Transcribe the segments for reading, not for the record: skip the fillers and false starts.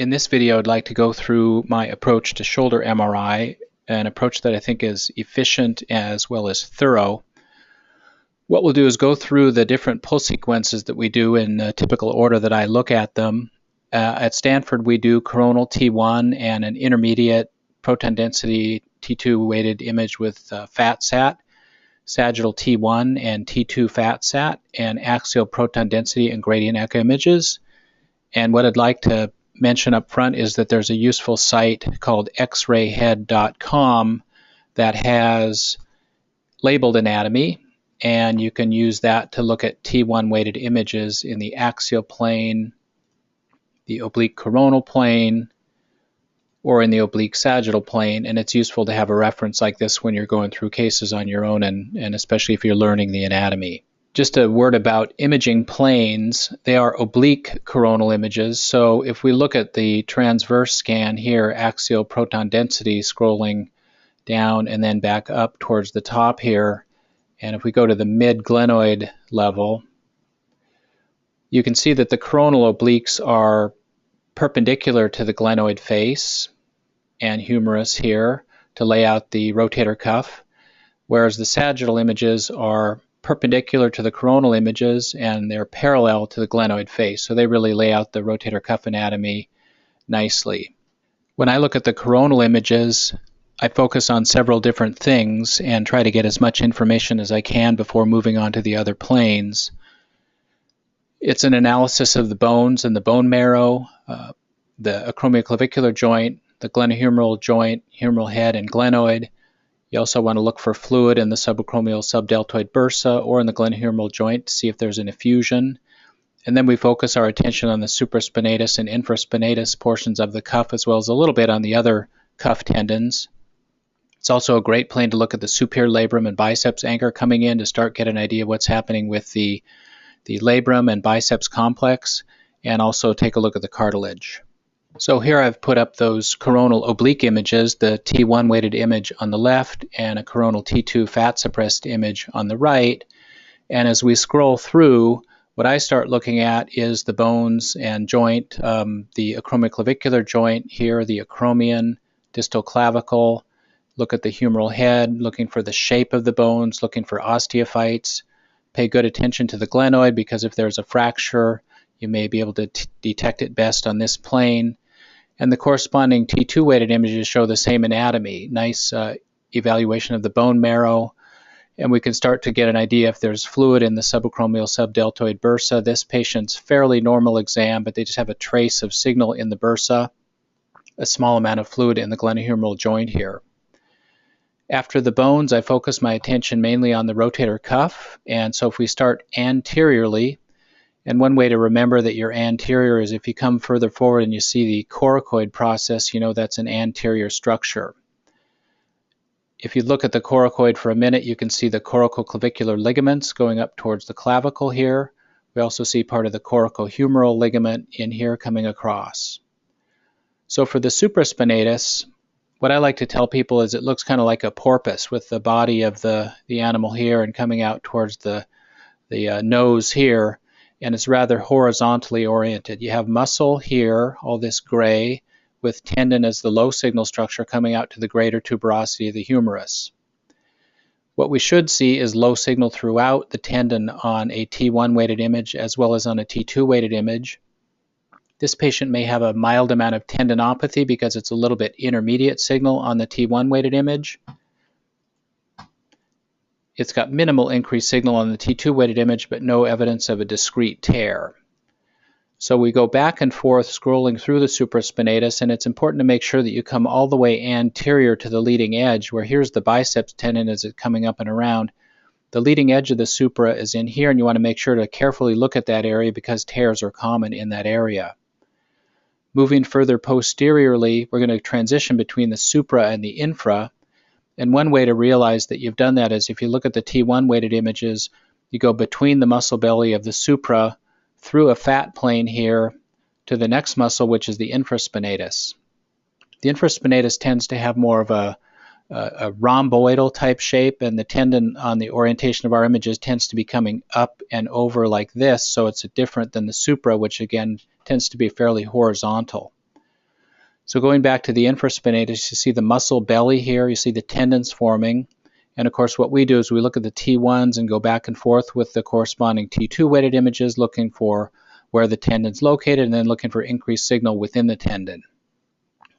In this video, I'd like to go through my approach to shoulder MRI, an approach that I think is efficient as well as thorough. What we'll do is go through the different pull sequences that we do in the typical order that I look at them. At Stanford, we do coronal T1 and an intermediate proton density T2 weighted image with fat sat, sagittal T1 and T2 fat sat, and axial proton density and gradient echo images. And what I'd like to mention up front is that there's a useful site called xrayhead.com that has labeled anatomy, and you can use that to look at T1 weighted images in the axial plane, the oblique coronal plane, or in the oblique sagittal plane, and it's useful to have a reference like this when you're going through cases on your own, and especially if you're learning the anatomy. Just a word about imaging planes. They are oblique coronal images, so if we look at the transverse scan here, axial proton density scrolling down and then back up towards the top here, and if we go to the mid-glenoid level, you can see that the coronal obliques are perpendicular to the glenoid face and humerus here to lay out the rotator cuff, whereas the sagittal images are perpendicular to the coronal images and they're parallel to the glenoid face, so they really lay out the rotator cuff anatomy nicely. When I look at the coronal images, I focus on several different things and try to get as much information as I can before moving on to the other planes. It's an analysis of the bones and the bone marrow, the acromioclavicular joint, the glenohumeral joint, humeral head, and glenoid. You also want to look for fluid in the subacromial subdeltoid bursa or in the glenohumeral joint to see if there's an effusion. And then we focus our attention on the supraspinatus and infraspinatus portions of the cuff, as well as a little bit on the other cuff tendons. It's also a great plane to look at the superior labrum and biceps anchor coming in to start get an idea of what's happening with the labrum and biceps complex, and also take a look at the cartilage. So here I've put up those coronal oblique images, the T1 weighted image on the left and a coronal T2 fat suppressed image on the right. And as we scroll through, what I start looking at is the bones and joint, the acromioclavicular joint here, the acromion, distal clavicle, look at the humeral head, looking for the shape of the bones, looking for osteophytes. Pay good attention to the glenoid because if there's a fracture, you may be able to detect it best on this plane. And the corresponding T2 weighted images show the same anatomy. Nice evaluation of the bone marrow. And we can start to get an idea if there's fluid in the subacromial subdeltoid bursa. This patient's fairly normal exam, but they just have a trace of signal in the bursa, a small amount of fluid in the glenohumeral joint here. After the bones, I focus my attention mainly on the rotator cuff. And so if we start anteriorly, and one way to remember that you're anterior is if you come further forward and you see the coracoid process, you know that's an anterior structure. If you look at the coracoid for a minute, you can see the coracoclavicular ligaments going up towards the clavicle here. We also see part of the coracohumeral ligament in here coming across. So for the supraspinatus, what I like to tell people is it looks kind of like a porpoise with the body of the animal here and coming out towards the nose here. And it's rather horizontally oriented. You have muscle here, all this gray, with tendon as the low signal structure coming out to the greater tuberosity of the humerus. What we should see is low signal throughout the tendon on a T1 weighted image as well as on a T2 weighted image. This patient may have a mild amount of tendinopathy because it's a little bit intermediate signal on the T1 weighted image. It's got minimal increased signal on the T2 weighted image, but no evidence of a discrete tear. So we go back and forth scrolling through the supraspinatus, and it's important to make sure that you come all the way anterior to the leading edge, where here's the biceps tendon as it's coming up and around. The leading edge of the supra is in here, and you want to make sure to carefully look at that area because tears are common in that area. Moving further posteriorly, we're going to transition between the supra and the infra. And one way to realize that you've done that is if you look at the T1 weighted images, you go between the muscle belly of the supra through a fat plane here to the next muscle, which is the infraspinatus. The infraspinatus tends to have more of a rhomboidal type shape, and the tendon on the orientation of our images tends to be coming up and over like this, so it's different than the supra, which again tends to be fairly horizontal. So going back to the infraspinatus, you see the muscle belly here, you see the tendons forming. And of course what we do is we look at the T1s and go back and forth with the corresponding T2 weighted images, looking for where the tendon's located and then looking for increased signal within the tendon.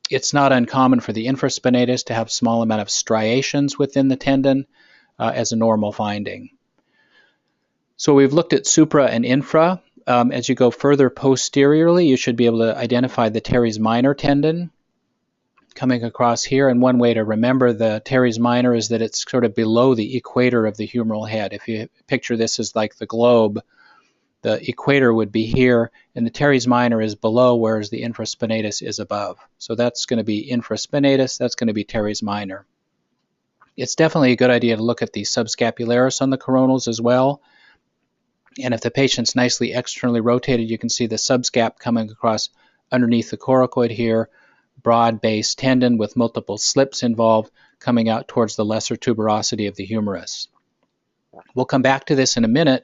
It's not uncommon for the infraspinatus to have a small amount of striations within the tendon as a normal finding. So we've looked at supra and infra. As you go further posteriorly, you should be able to identify the teres minor tendon coming across here. And one way to remember the teres minor is that it's sort of below the equator of the humeral head. If you picture this as like the globe, the equator would be here, and the teres minor is below, whereas the infraspinatus is above. So that's going to be infraspinatus, that's going to be teres minor. It's definitely a good idea to look at the subscapularis on the coronals as well. And if the patient's nicely externally rotated, you can see the subscap coming across underneath the coracoid here, broad base tendon with multiple slips involved coming out towards the lesser tuberosity of the humerus. We'll come back to this in a minute,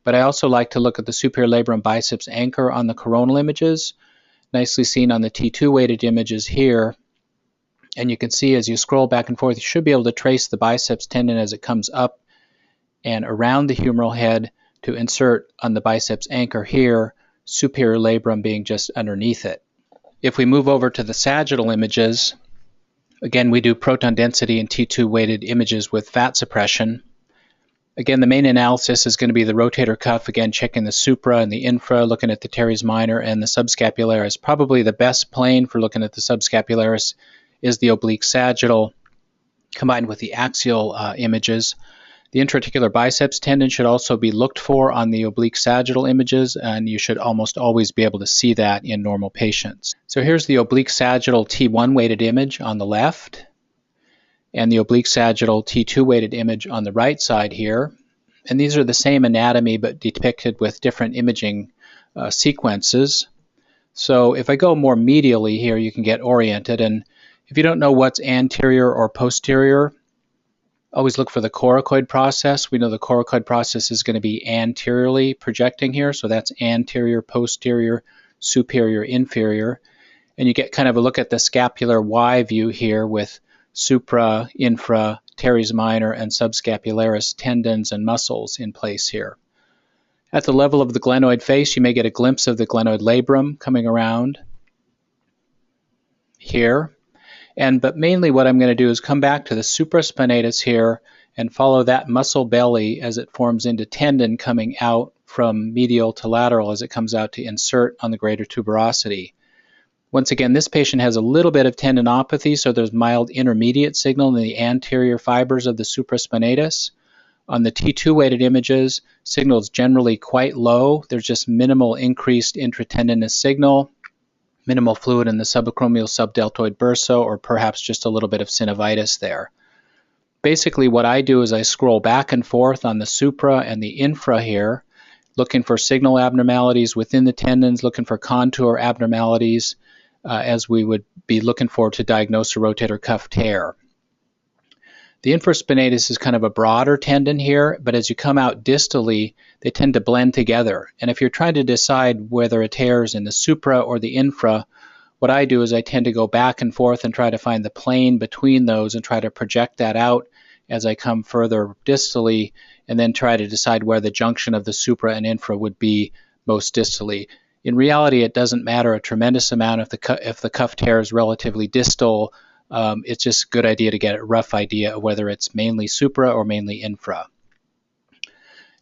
but I also like to look at the superior labrum biceps anchor on the coronal images, nicely seen on the T2 weighted images here. And you can see as you scroll back and forth, you should be able to trace the biceps tendon as it comes up and around the humeral head to insert on the biceps anchor here, superior labrum being just underneath it. If we move over to the sagittal images, again we do proton density and T2 weighted images with fat suppression. Again, the main analysis is going to be the rotator cuff, again checking the supra and the infra, looking at the teres minor and the subscapularis. Probably the best plane for looking at the subscapularis is the oblique sagittal combined with the axial images. The intraarticular biceps tendon should also be looked for on the oblique sagittal images, and you should almost always be able to see that in normal patients. So here's the oblique sagittal T1 weighted image on the left, and the oblique sagittal T2 weighted image on the right side here. And these are the same anatomy but depicted with different imaging sequences. So if I go more medially here, you can get oriented. And if you don't know what's anterior or posterior, always look for the coracoid process. We know the coracoid process is going to be anteriorly projecting here. So that's anterior, posterior, superior, inferior. And you get kind of a look at the scapular Y view here with supra, infra, teres minor, and subscapularis tendons and muscles in place here. At the level of the glenoid face, you may get a glimpse of the glenoid labrum coming around here. But mainly what I'm going to do is come back to the supraspinatus here and follow that muscle belly as it forms into tendon coming out from medial to lateral as it comes out to insert on the greater tuberosity. Once again, this patient has a little bit of tendinopathy, so there's mild intermediate signal in the anterior fibers of the supraspinatus. On the T2 weighted images, signal is generally quite low. There's just minimal increased intratendinous signal, minimal fluid in the subacromial subdeltoid bursa, or perhaps just a little bit of synovitis there. Basically what I do is I scroll back and forth on the supra and the infra here, looking for signal abnormalities within the tendons, looking for contour abnormalities, as we would be looking for to diagnose a rotator cuff tear. The infraspinatus is kind of a broader tendon here, but as you come out distally, they tend to blend together. And if you're trying to decide whether a tear is in the supra or the infra, what I do is I tend to go back and forth and try to find the plane between those and try to project that out as I come further distally, and then try to decide where the junction of the supra and infra would be most distally. In reality, it doesn't matter a tremendous amount if the cuff tear is relatively distal. It's just a good idea to get a rough idea of whether it's mainly supra or mainly infra.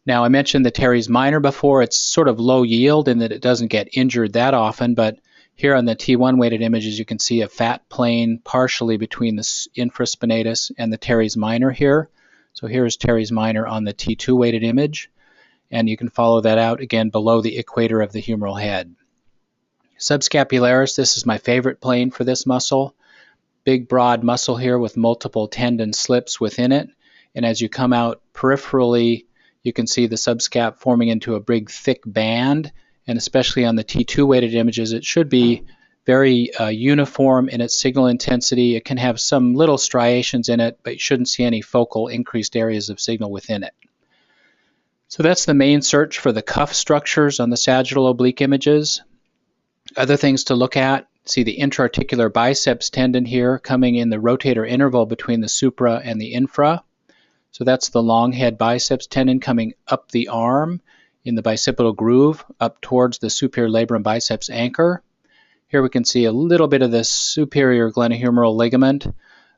Now, I mentioned the teres minor before. It's sort of low yield in that it doesn't get injured that often, but here on the T1 weighted images, you can see a fat plane partially between the infraspinatus and the teres minor here. So here's teres minor on the T2 weighted image, and you can follow that out again below the equator of the humeral head. Subscapularis, this is my favorite plane for this muscle. Big broad muscle here with multiple tendon slips within it, and as you come out peripherally, you can see the subscap forming into a big thick band, and especially on the T2 weighted images, it should be very uniform in its signal intensity. It can have some little striations in it, but you shouldn't see any focal increased areas of signal within it. So that's the main search for the cuff structures on the sagittal oblique images. Other things to look at, See the intra-articular biceps tendon here coming in the rotator interval between the supra and the infra. So that's the long head biceps tendon coming up the arm in the bicipital groove up towards the superior labrum biceps anchor. Here we can see a little bit of the superior glenohumeral ligament.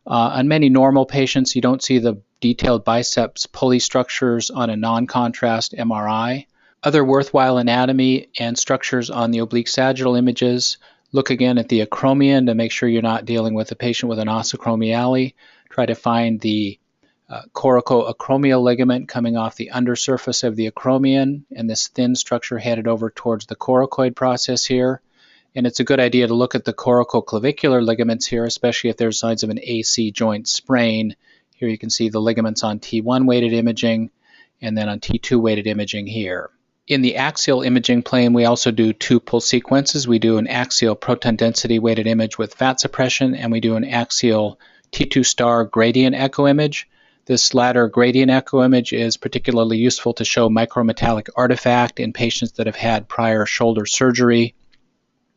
On many normal patients, you don't see the detailed biceps pulley structures on a non-contrast MRI. Other worthwhile anatomy and structures on the oblique sagittal images. Look again at the acromion to make sure you're not dealing with a patient with an os acromiale. Try to find the coracoacromial ligament coming off the undersurface of the acromion and this thin structure headed over towards the coracoid process here. And it's a good idea to look at the coracoclavicular ligaments here, especially if there's signs of an AC joint sprain. Here you can see the ligaments on T1 weighted imaging and then on T2 weighted imaging here. In the axial imaging plane, we also do two pull sequences. We do an axial proton density weighted image with fat suppression, and we do an axial T2 star gradient echo image. This latter gradient echo image is particularly useful to show micrometallic artifact in patients that have had prior shoulder surgery.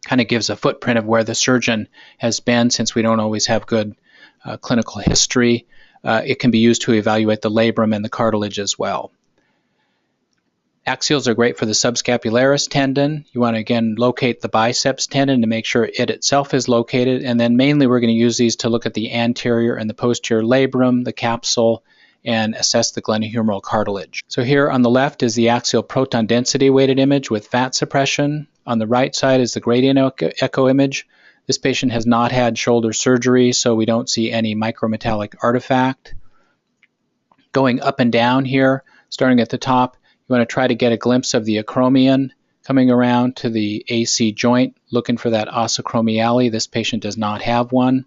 Kind of gives a footprint of where the surgeon has been, since we don't always have good clinical history. It can be used to evaluate the labrum and the cartilage as well. Axials are great for the subscapularis tendon. You want to again locate the biceps tendon to make sure it itself is located, and then mainly we're going to use these to look at the anterior and the posterior labrum, the capsule, and assess the glenohumeral cartilage. So here on the left is the axial proton density weighted image with fat suppression. On the right side is the gradient echo image. This patient has not had shoulder surgery, so we don't see any micrometallic artifact. Going up and down here, starting at the top, you want to try to get a glimpse of the acromion coming around to the AC joint, looking for that os acromiale. This patient does not have one.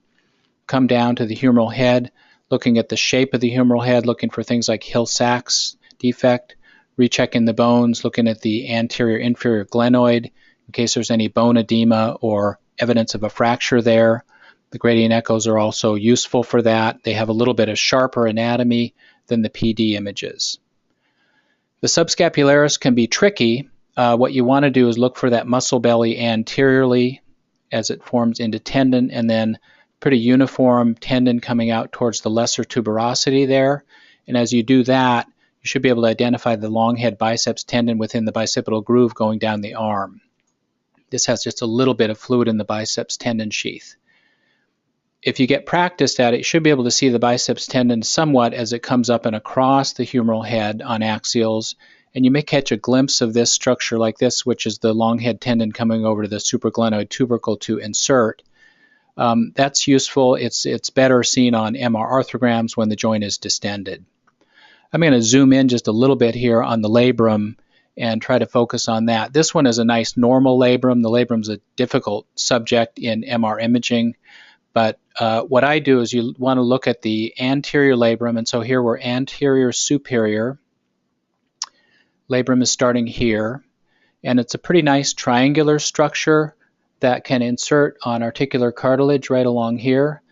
Come down to the humeral head, looking at the shape of the humeral head, looking for things like Hill-Sachs defect, rechecking the bones, looking at the anterior inferior glenoid in case there's any bone edema or evidence of a fracture there. The gradient echoes are also useful for that. They have a little bit of sharper anatomy than the PD images. The subscapularis can be tricky. What you want to do is look for that muscle belly anteriorly as it forms into tendon, and then pretty uniform tendon coming out towards the lesser tuberosity there. And as you do that, you should be able to identify the long head biceps tendon within the bicipital groove going down the arm. This has just a little bit of fluid in the biceps tendon sheath. If you get practiced at it, you should be able to see the biceps tendon somewhat as it comes up and across the humeral head on axials, and you may catch a glimpse of this structure like this, which is the long head tendon coming over to the supraglenoid tubercle to insert. That's useful. It's better seen on MR arthrograms when the joint is distended. I'm going to zoom in just a little bit here on the labrum and try to focus on that. This one is a nice normal labrum. The labrum's a difficult subject in MR imaging. But what I do is you want to look at the anterior labrum, and so here we're anterior superior. Labrum is starting here, and it's a pretty nice triangular structure that can insert on articular cartilage right along here.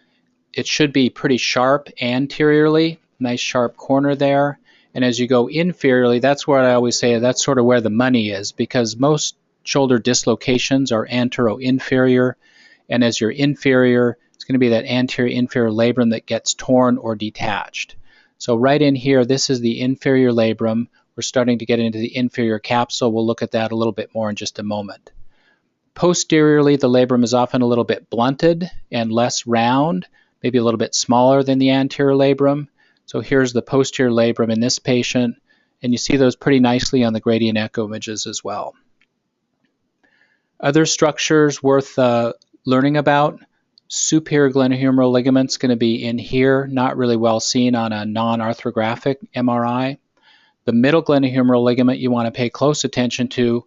It should be pretty sharp anteriorly, nice sharp corner there. And as you go inferiorly, that's where I always say that's sort of where the money is, because most shoulder dislocations are antero-inferior, and as you're inferior, it's going to be that anterior-inferior labrum that gets torn or detached. So right in here, this is the inferior labrum. We're starting to get into the inferior capsule. We'll look at that a little bit more in just a moment. Posteriorly, the labrum is often a little bit blunted and less round, maybe a little bit smaller than the anterior labrum. So here's the posterior labrum in this patient, and you see those pretty nicely on the gradient echo images as well. Other structures worth learning about. Superior glenohumeral ligament's going to be in here, not really well seen on a non-arthrographic MRI. The middle glenohumeral ligament you want to pay close attention to,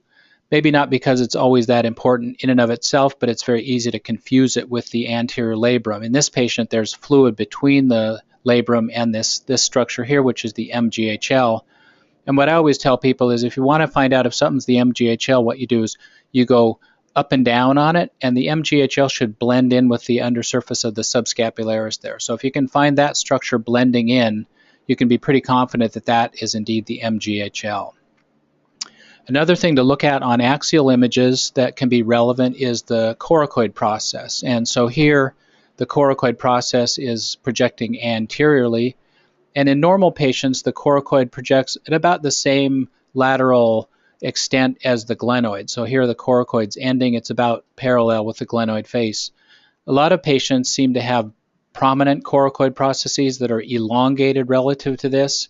maybe not because it's always that important in and of itself, but it's very easy to confuse it with the anterior labrum. In this patient, there's fluid between the labrum and this structure here, which is the MGHL. And what I always tell people is if you want to find out if something's the MGHL, what you do is you go up and down on it, and the MGHL should blend in with the undersurface of the subscapularis there. So if you can find that structure blending in, you can be pretty confident that that is indeed the MGHL. Another thing to look at on axial images that can be relevant is the coracoid process. And so here, the coracoid process is projecting anteriorly. And in normal patients, the coracoid projects at about the same lateral extent as the glenoid. So here the coracoid's ending, it's about parallel with the glenoid face. A lot of patients seem to have prominent coracoid processes that are elongated relative to this.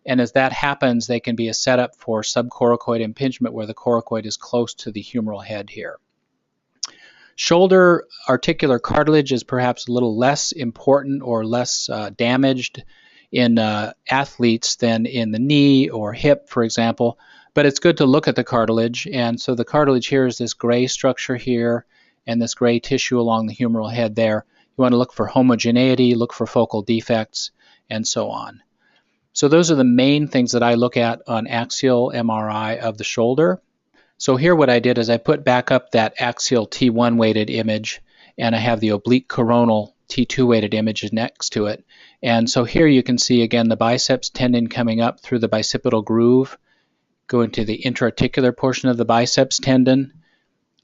And as that happens, they can be a setup for subcoracoid impingement where the coracoid is close to the humeral head here. Shoulder articular cartilage is perhaps a little less important or less damaged in athletes than in the knee or hip, for example, but it's good to look at the cartilage. And so the cartilage here is this gray structure here and this gray tissue along the humeral head there. You want to look for homogeneity, look for focal defects, and so on. So those are the main things that I look at on axial MRI of the shoulder. So here what I did is I put back up that axial T1 weighted image, and I have the oblique coronal T2 weighted image next to it. And so here you can see again the biceps tendon coming up through the bicipital groove, going to the intra-articular portion of the biceps tendon,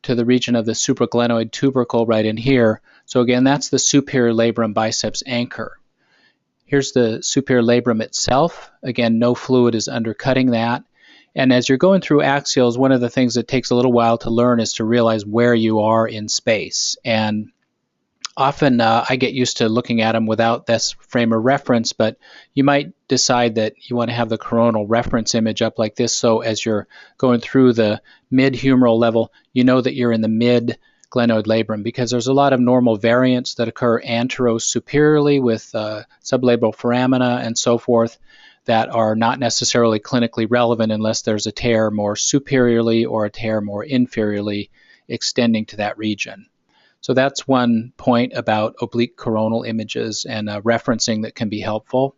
to the region of the supraglenoid tubercle right in here. So again, that's the superior labrum biceps anchor. Here's the superior labrum itself. Again, no fluid is undercutting that. And as you're going through axials, one of the things that takes a little while to learn is to realize where you are in space. And often I get used to looking at them without this frame of reference, but you might decide that you want to have the coronal reference image up like this, so as you're going through the mid-humeral level, you know that you're in the mid-glenoid labrum, because there's a lot of normal variants that occur antero-superiorly with sublabral foramina and so forth that are not necessarily clinically relevant unless there's a tear more superiorly or a tear more inferiorly extending to that region. So that's one point about oblique coronal images and referencing that can be helpful.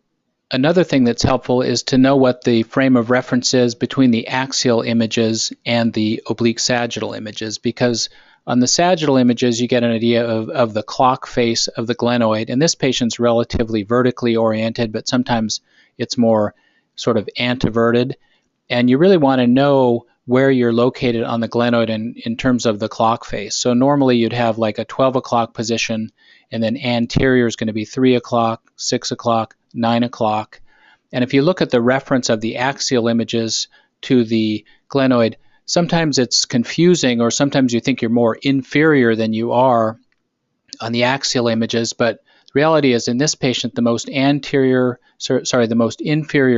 Another thing that's helpful is to know what the frame of reference is between the axial images and the oblique sagittal images, because on the sagittal images you get an idea of the clock face of the glenoid, and this patient's relatively vertically oriented, but sometimes it's more sort of anteverted, and you really want to know where you're located on the glenoid in terms of the clock face. So normally you'd have like a 12 o'clock position, and then anterior is going to be 3 o'clock, 6 o'clock, 9 o'clock. And if you look at the reference of the axial images to the glenoid, sometimes it's confusing, or sometimes you think you're more inferior than you are on the axial images, but the reality is in this patient, the most inferior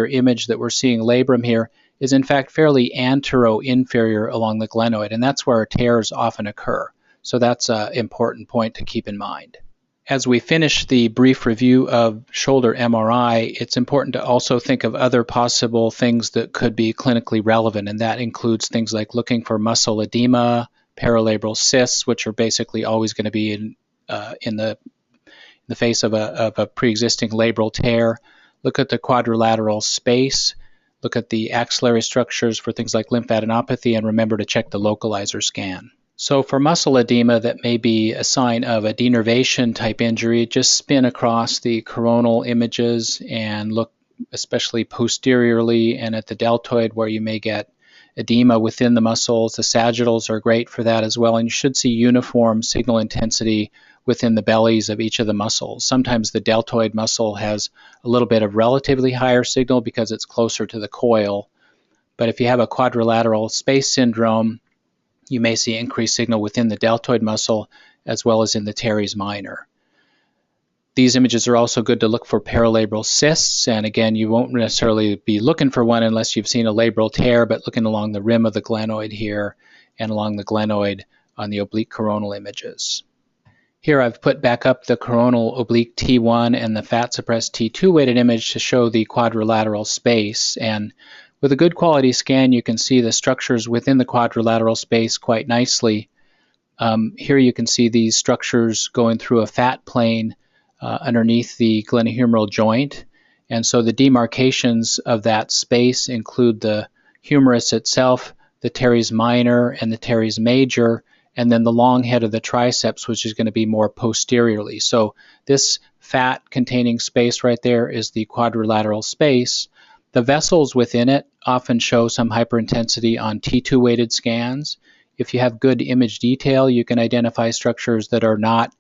image that we're seeing labrum here is in fact fairly antero-inferior along the glenoid, and that's where tears often occur. So that's an important point to keep in mind. As we finish the brief review of shoulder MRI, it's important to also think of other possible things that could be clinically relevant, and that includes things like looking for muscle edema, paralabral cysts, which are basically always going to be in the face of a pre-existing labral tear. Look at the quadrilateral space. Look at the axillary structures for things like lymphadenopathy, and remember to check the localizer scan. So for muscle edema that may be a sign of a denervation type injury, just spin across the coronal images and look especially posteriorly and at the deltoid where you may get edema within the muscles. The sagittals are great for that as well, and you should see uniform signal intensity within the bellies of each of the muscles. Sometimes the deltoid muscle has a little bit of relatively higher signal because it's closer to the coil. But if you have a quadrilateral space syndrome, you may see increased signal within the deltoid muscle as well as in the teres minor. These images are also good to look for paralabral cysts, and again, you won't necessarily be looking for one unless you've seen a labral tear, but looking along the rim of the glenoid here and along the glenoid on the oblique coronal images. Here I've put back up the coronal oblique T1 and the fat suppressed T2 weighted image to show the quadrilateral space, and with a good quality scan you can see the structures within the quadrilateral space quite nicely. Here you can see these structures going through a fat plane underneath the glenohumeral joint, and so the demarcations of that space include the humerus itself, the teres minor and the teres major, and then the long head of the triceps, which is going to be more posteriorly. So this fat containing space right there is the quadrilateral space, The vessels within it often show some hyperintensity on T2 weighted scans. If you have good image detail, you can identify structures that are not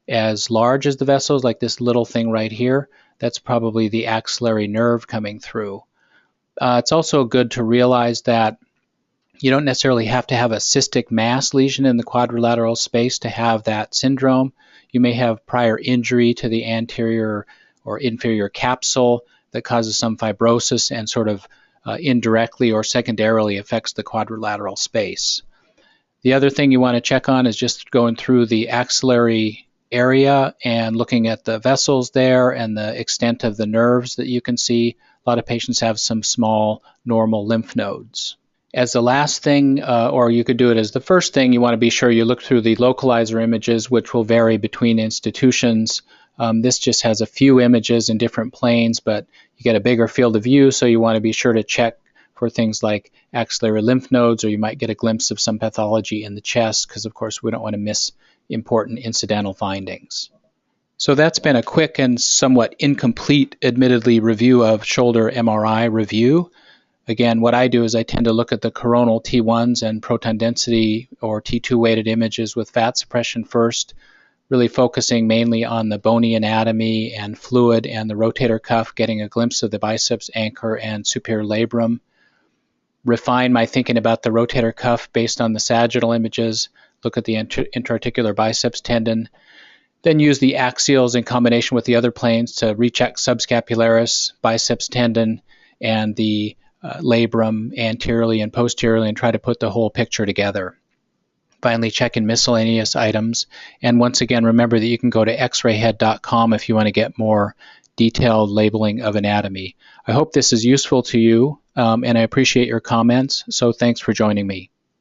as large as the vessels, like this little thing right here. That's probably the axillary nerve coming through. It's also good to realize that you don't necessarily have to have a cystic mass lesion in the quadrilateral space to have that syndrome. You may have prior injury to the anterior or inferior capsule that causes some fibrosis and sort of indirectly or secondarily affects the quadrilateral space. The other thing you want to check on is just going through the axillary area and looking at the vessels there and the extent of the nerves that you can see. A lot of patients have some small normal lymph nodes. As the last thing, or you could do it as the first thing, you want to be sure you look through the localizer images, which will vary between institutions. This just has a few images in different planes, but you get a bigger field of view, so you want to be sure to check for things like axillary lymph nodes, or you might get a glimpse of some pathology in the chest, because of course we don't want to miss important incidental findings. So that's been a quick and somewhat incomplete, admittedly, review of shoulder MRI review. Again, what I do is I tend to look at the coronal T1s and proton density or T2 weighted images with fat suppression first, really focusing mainly on the bony anatomy and fluid and the rotator cuff, getting a glimpse of the biceps anchor and superior labrum. Refine my thinking about the rotator cuff based on the sagittal images, look at the interarticular biceps tendon, then use the axials in combination with the other planes to recheck subscapularis, biceps tendon, and the labrum anteriorly and posteriorly, and try to put the whole picture together. Finally, check in miscellaneous items. And once again, remember that you can go to xrayhead.com if you want to get more detailed labeling of anatomy. I hope this is useful to you, and I appreciate your comments, so thanks for joining me.